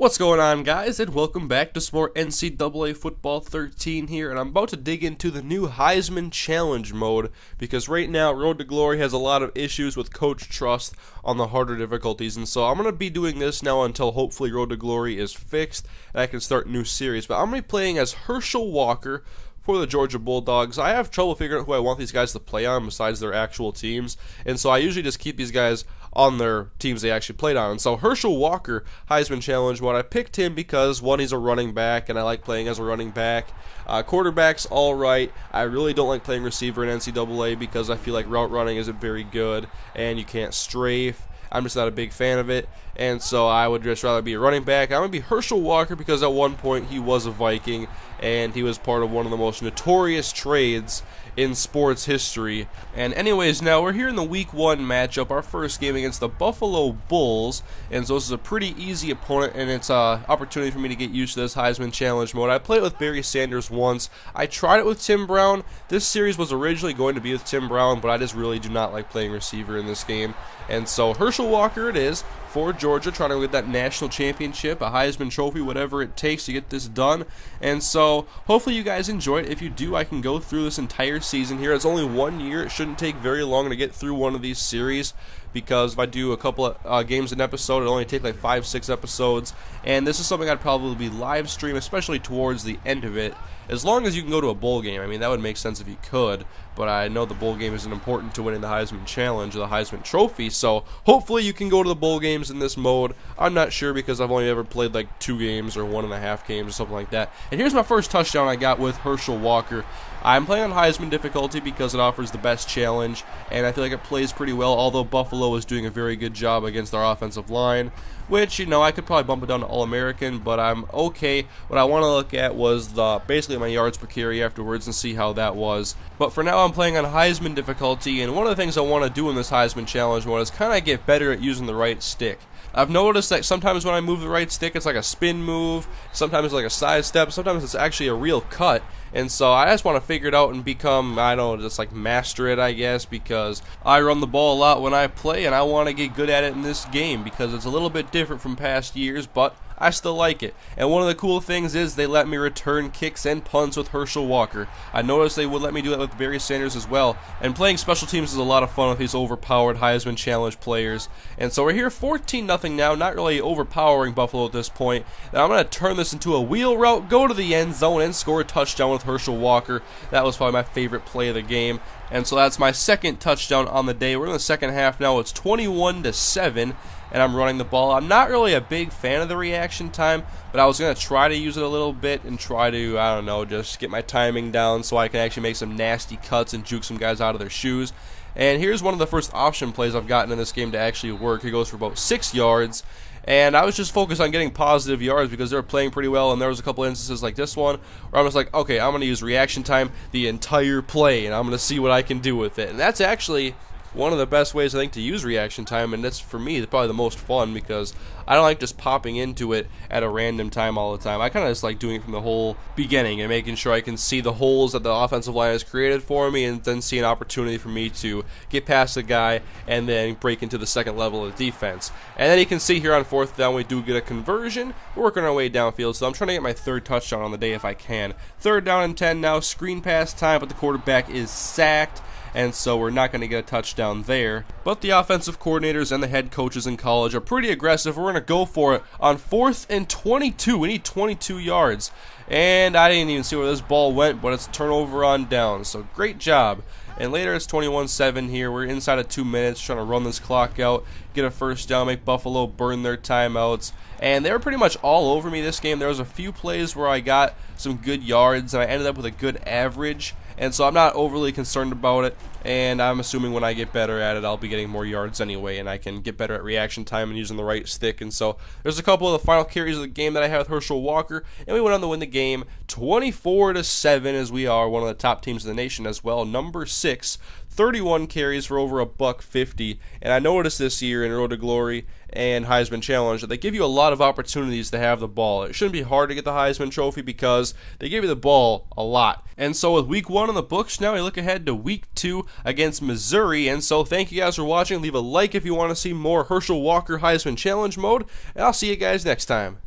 What's going on, guys, and welcome back to some more NCAA Football 13 here, and I'm about to dig into the new Heisman Challenge mode, because right now Road to Glory has a lot of issues with coach trust on the harder difficulties, and so I'm going to be doing this now until hopefully Road to Glory is fixed, and I can start a new series. But I'm going to be playing as Herschel Walker for the Georgia Bulldogs. I have trouble figuring out who I want these guys to play on besides their actual teams, and so I usually just keep these guys on their teams they actually played on. And so Herschel Walker, Heisman Challenge, what I picked him because, one, he's a running back, and I like playing as a running back. Quarterback's alright. I really don't like playing receiver in NCAA because I feel like route running isn't very good, and you can't strafe. I'm just not a big fan of it, and so I would just rather be a running back. I'm going to be Herschel Walker because at one point he was a Viking, and he was part of one of the most notorious trades in sports history. And anyways, now we're here in the Week 1 matchup, our first game against the Buffalo Bulls, and so this is a pretty easy opponent, and it's an opportunity for me to get used to this Heisman Challenge mode. I played it with Barry Sanders once. I tried it with Tim Brown. This series was originally going to be with Tim Brown, but I just really do not like playing receiver in this game. And so Herschel Walker it is for Georgia, trying to get that national championship, a Heisman Trophy, whatever it takes to get this done. And so hopefully you guys enjoy it. If you do, I can go through this entire season here. It's only 1 year. It shouldn't take very long to get through one of these series, because if I do a couple of games an episode, it'll only take like 5-6 episodes. And this is something I'd probably be live stream, especially towards the end of it, as long as you can go to a bowl game. I mean, that would make sense if you could, but I know the bowl game isn't important to winning the Heisman Challenge or the Heisman Trophy, so hopefully you can go to the bowl games in this mode. I'm not sure because I've only ever played like 2 games or 1.5 games or something like that. And here's my first touchdown I got with Herschel Walker. I'm playing on Heisman difficulty because it offers the best challenge, and I feel like it plays pretty well, although Buffalo is doing a very good job against our offensive line, which, you know, I could probably bump it down to All-American, but I'm okay. What I want to look at was basically my yards per carry afterwards and see how that was. But for now, I'm playing on Heisman difficulty, and one of the things I want to do in this Heisman Challenge mode is kind of get better at using the right stick. I've noticed that sometimes when I move the right stick, it's like a spin move, sometimes it's like a side step, sometimes it's actually a real cut, and so I just want to figure it out and become, I don't know, just like master it, I guess, because I run the ball a lot when I play, and I want to get good at it in this game, because it's a little bit different from past years, but I still like it. And one of the cool things is they let me return kicks and punts with Herschel Walker. I noticed they would let me do that with Barry Sanders as well. And playing special teams is a lot of fun with these overpowered Heisman Challenge players. And so we're here 14-0 now, not really overpowering Buffalo at this point. Now I'm going to turn this into a wheel route, go to the end zone, and score a touchdown with Herschel Walker. That was probably my favorite play of the game. And so that's my second touchdown on the day. We're in the second half now. It's 21-7. And I'm running the ball. I'm not really a big fan of the reaction time, but I was going to try to use it a little bit and try to, I don't know, just get my timing down so I can actually make some nasty cuts and juke some guys out of their shoes. And here's one of the first option plays I've gotten in this game to actually work. It goes for about 6 yards. And I was just focused on getting positive yards because they were playing pretty well, and there was a couple instances like this one where I was like, okay, I'm going to use reaction time the entire play, and I'm going to see what I can do with it. And that's actually one of the best ways I think to use reaction time, and that's for me probably the most fun because I don't like just popping into it at a random time all the time. I kind of just like doing it from the whole beginning and making sure I can see the holes that the offensive line has created for me, and then see an opportunity for me to get past the guy and then break into the second level of defense. And then you can see here on 4th down we do get a conversion. We're working our way downfield, so I'm trying to get my 3rd touchdown on the day if I can. 3rd down and 10 now, screen pass time, but the quarterback is sacked, and so we're not going to get a touchdown there. But the offensive coordinators and the head coaches in college are pretty aggressive. We're going to go for it on 4th and 22. We need 22 yards. And I didn't even see where this ball went, but it's a turnover on down. So great job. And later it's 21-7 here. We're inside of 2 minutes trying to run this clock out, get a first down, make Buffalo burn their timeouts. And they were pretty much all over me this game. There was a few plays where I got some good yards, and I ended up with a good average. And so I'm not overly concerned about it, and I'm assuming when I get better at it, I'll be getting more yards anyway, and I can get better at reaction time and using the right stick. And so there's a couple of the final carries of the game that I had with Herschel Walker, and we went on to win the game 24-7, as we are one of the top teams in the nation as well. Number 6, 31 carries for over $150. And I noticed this year in Road to Glory and Heisman Challenge that they give you a lot of opportunities to have the ball. It shouldn't be hard to get the Heisman Trophy because they give you the ball a lot. And so with Week 1 in the books, now we look ahead to Week 2 against Missouri. And so thank you guys for watching. Leave a like if you want to see more Herschel Walker Heisman Challenge mode, and I'll see you guys next time.